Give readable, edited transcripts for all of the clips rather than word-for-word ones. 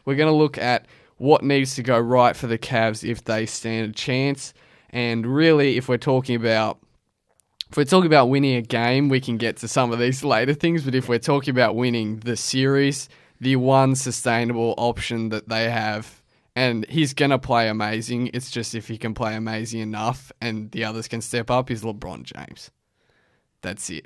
we're going to look at what needs to go right for the Cavs if they stand a chance. And really, if we're talking about winning a game, we can get to some of these later things. But if we're talking about winning the series, the one sustainable option that they have, and he's going to play amazing, it's just if he can play amazing enough and the others can step up, is LeBron James. That's it.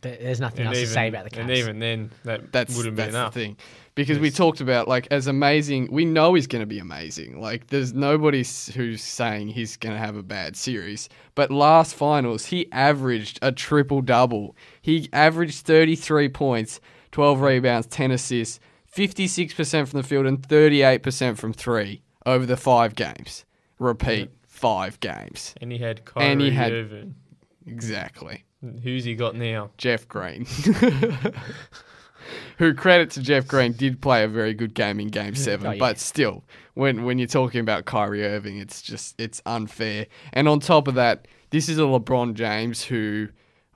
There's nothing else to say about the Cavs. And even then, that wouldn't be enough. That's the thing. Because we talked about, like, as amazing, we know he's going to be amazing. Like, there's nobody who's saying he's going to have a bad series. But last finals, he averaged a triple-double. He averaged 33 points, 12 rebounds, 10 assists, 56% from the field and 38% from three over the 5 games. Repeat, 5 games. And he had Kyrie Irving. Exactly. Who's he got now? Jeff Green. Who, credit to Jeff Green, did play a very good game in Game 7. But still, when you're talking about Kyrie Irving, it's unfair. And on top of that, this is a LeBron James who,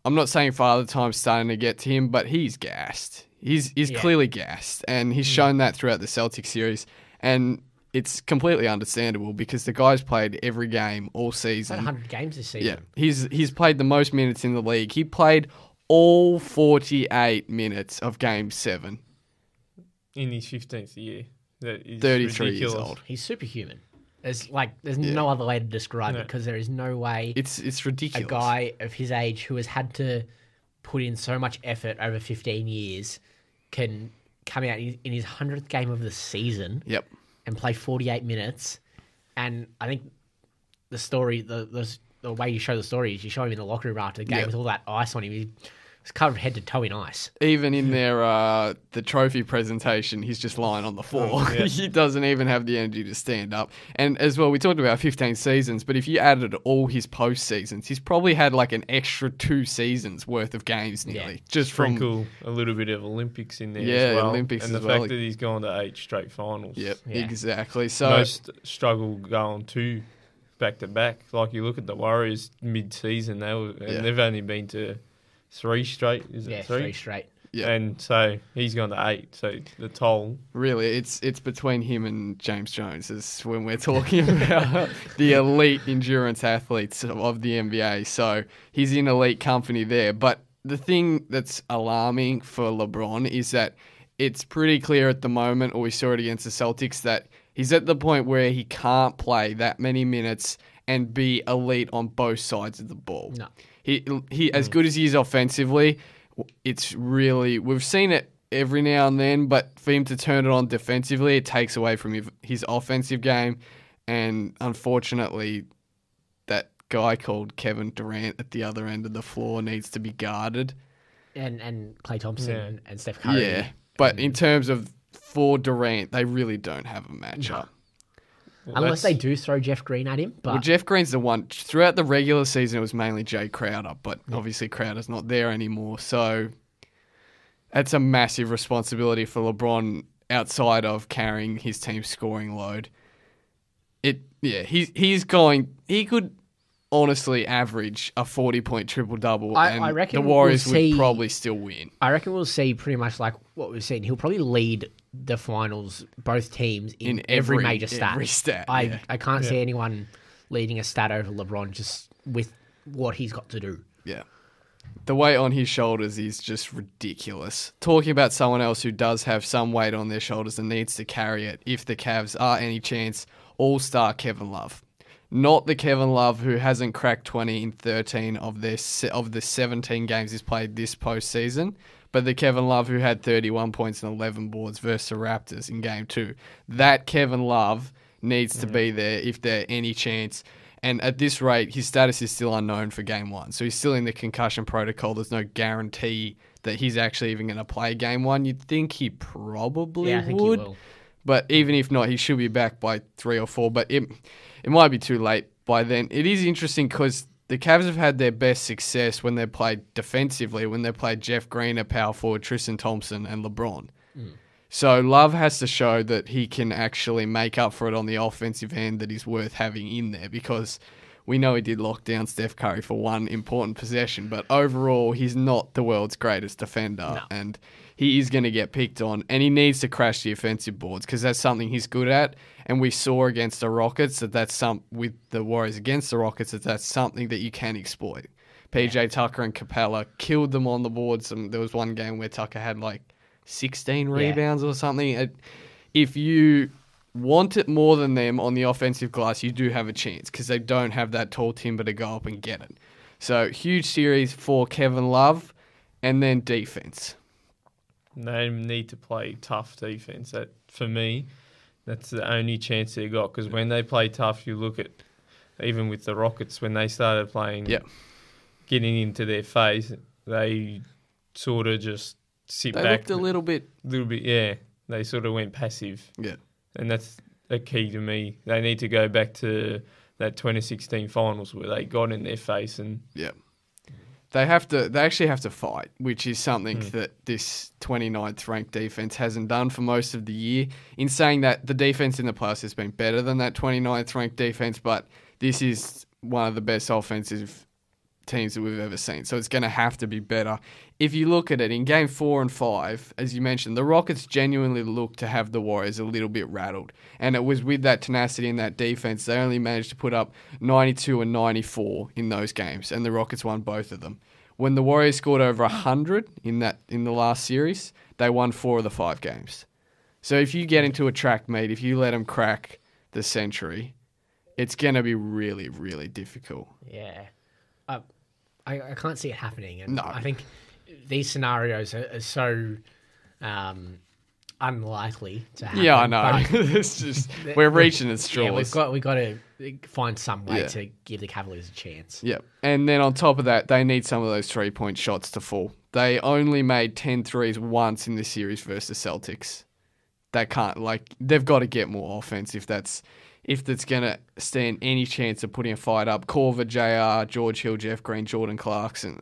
I'm not saying Father Time's starting to get to him, but he's gassed. He's clearly gassed. And he's shown that throughout the Celtics series. And it's completely understandable because the guy's played every game all season. 100 games this season. Yeah, he's played the most minutes in the league. He played all 48 minutes of Game 7. In his 15th year. That is 33 ridiculous. years old. He's superhuman. There's no other way to describe it because there is no way it's ridiculous. A guy of his age who has had to put in so much effort over 15 years can come out in his 100th game of the season and play 48 minutes. And I think the story, the way you show the story is you show him in the locker room after the game with all that ice on him. He's covered head to toe in ice. Even in their the trophy presentation, he's just lying on the floor. He doesn't even have the energy to stand up. And as well, we talked about 15 seasons, but if you added all his post seasons, he's probably had like an extra 2 seasons worth of games nearly. Just sprinkle a little bit of Olympics in there as well. Olympics and as the well. fact that he's gone to 8 straight finals. Exactly. So most struggle going 2 back to back. Like you look at the Warriors mid-season, they've only been to 3 straight. Is it 3? 3 straight. Yeah. And so he's gone to 8. So the toll. Really, it's between him and James Jones is when we're talking about the elite endurance athletes of the NBA. So he's in elite company there. But the thing that's alarming for LeBron is that it's pretty clear at the moment, or we saw it against the Celtics, that he's at the point where he can't play that many minutes and be elite on both sides of the ball. No. He as good as he is offensively, it's really, we've seen it every now and then, but for him to turn it on defensively, it takes away from his offensive game. And unfortunately, that guy called Kevin Durant at the other end of the floor needs to be guarded. And Klay Thompson and Steph Curry. Yeah, but in terms of for Durant, they really don't have a matchup. No. Unless they do throw Jeff Green at him. But well, Jeff Green's the one. Throughout the regular season, it was mainly Jay Crowder, but obviously Crowder's not there anymore. So that's a massive responsibility for LeBron outside of carrying his team's scoring load. He could honestly average a 40-point triple-double, and I reckon the Warriors would probably still win. I reckon we'll see pretty much like what we've seen. He'll probably lead the finals, both teams, in every major stat. Every stat. I can't see anyone leading a stat over LeBron just with what he's got to do. Yeah. The weight on his shoulders is just ridiculous. Talking about someone else who does have some weight on their shoulders and needs to carry it, if the Cavs are any chance, all-star Kevin Love. Not the Kevin Love who hasn't cracked 20 in 13 of the 17 games he's played this postseason, but the Kevin Love who had 31 points and 11 boards versus the Raptors in Game 2. That Kevin Love needs to be there if there's any chance. And at this rate, his status is still unknown for Game 1. So he's still in the concussion protocol. There's no guarantee that he's actually even going to play Game 1. You'd think he probably I think would. he will. But even if not, he should be back by 3 or 4. But it might be too late by then. It is interesting because the Cavs have had their best success when they played defensively, when they played Jeff Green at power forward, Tristan Thompson, and LeBron. So Love has to show that he can actually make up for it on the offensive end, that he's worth having in there, because We know he did lock down Steph Curry for one important possession, but overall, he's not the world's greatest defender, and he is going to get picked on, and he needs to crash the offensive boards because that's something he's good at. And we saw against the Rockets with the Warriors against the Rockets that's something that you can exploit. PJ Tucker and Capella killed them on the boards. And there was one game where Tucker had like 16 rebounds or something. If you want it more than them on the offensive glass, you do have a chance because they don't have that tall timber to go up and get it. So huge series for Kevin Love, and then defense. They need to play tough defense. That, for me, that's the only chance they got, because when they play tough, you look at, even with the Rockets, when they started playing, getting into their face, they sort of just sit back. They looked a little bit, yeah. They sort of went passive. Yeah. And that's a key to me. They need to go back to that 2016 finals where they got in their face and... Yeah. They actually have to fight, which is something that this 29th ranked defense hasn't done for most of the year. In saying that, the defense in the playoffs has been better than that 29th ranked defense, but this is one of the best offensive teams that we've ever seen. So it's going to have to be better. If you look at it, in game 4 and 5, as you mentioned, the Rockets genuinely looked to have the Warriors a little bit rattled. And it was with that tenacity in that defense, they only managed to put up 92 and 94 in those games, and the Rockets won both of them. When the Warriors scored over 100 in the last series, they won 4 of the 5 games. So if you get into a track meet, if you let them crack the century, it's going to be really, really difficult. Yeah. I can't see it happening. And no. I think these scenarios are so unlikely to happen. Yeah, I know. It's just we're reaching at straws. Yeah, we've got to find some way to give the Cavaliers a chance. Yep. And then on top of that, they need some of those 3-point shots to fall. They only made 10 threes once in the series versus the Celtics. They've got to get more offense if that's going to stand any chance of putting a fight up. Korver, JR, George Hill, Jeff Green, Jordan Clarkson.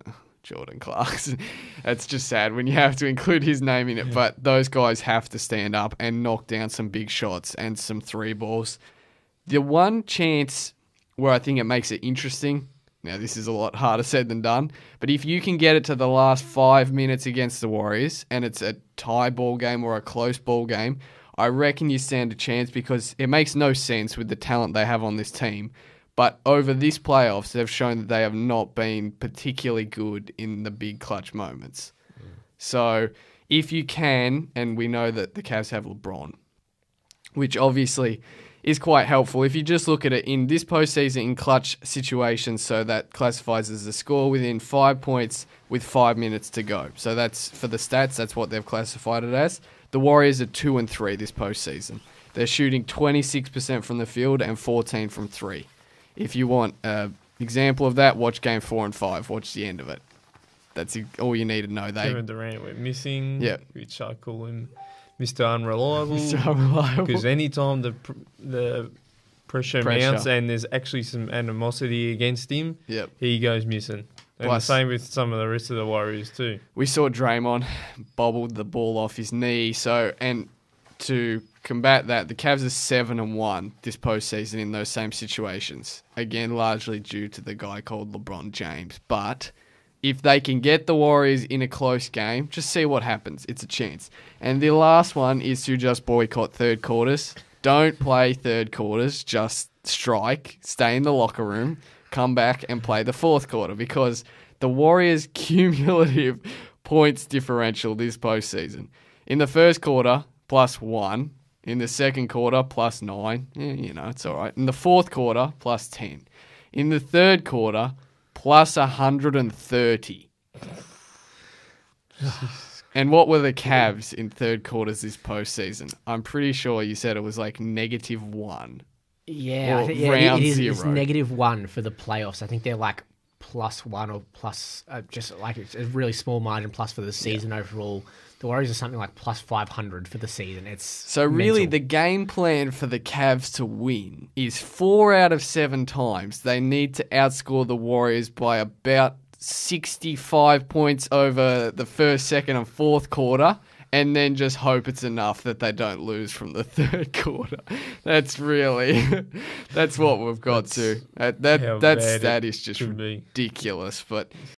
It's just sad when you have to include his name in it, but those guys have to stand up and knock down some big shots and some 3 balls. The one chance where I think it makes it interesting, now this is a lot harder said than done, but if you can get it to the last 5 minutes against the Warriors and it's a tie ball game or a close ball game, I reckon you stand a chance because it makes no sense with the talent they have on this team. But over this playoffs, they've shown that they have not been particularly good in the big clutch moments. So if you can, and we know that the Cavs have LeBron, which obviously is quite helpful. If you just look at it in this postseason in clutch situations, so that classifies as a score within 5 points with 5 minutes to go. So that's for the stats, that's what they've classified it as. The Warriors are 2 and 3 this postseason. They're shooting 26% from the field and 14 from 3. If you want an example of that, watch game 4 and 5. Watch the end of it. That's all you need to know. Kevin Durant went missing, which I call him Mr. Unreliable. Mr. Unreliable. Because anytime the pressure mounts and there's actually some animosity against him, he goes missing. And the same with some of the rest of the Warriors too. We saw Draymond bobbled the ball off his knee. And to combat that, the Cavs are 7-1 this postseason in those same situations. Again, largely due to the guy called LeBron James. But if they can get the Warriors in a close game, just see what happens. It's a chance. And the last one is to just boycott third quarters. Don't play third quarters. Just strike. Stay in the locker room. Come back and play the fourth quarter, because the Warriors' cumulative points differential this postseason. In the first quarter, +1. In the second quarter, +9. Yeah, it's all right. In the fourth quarter, +10. In the third quarter, +130. And what were the Cavs in third quarters this postseason? I'm pretty sure you said it was like -1. Yeah, I think, round it is, 0. it's -1 for the playoffs. I think they're like +1 or plus, just like it's a really small margin plus for the season overall. The Warriors are something like +500 for the season. It's so really the game plan for the Cavs to win is 4 out of 7 times they need to outscore the Warriors by about 65 points over the first, second, and fourth quarter, and then just hope it's enough that they don't lose from the third quarter. That's what we've got to. That stat is just ridiculous. But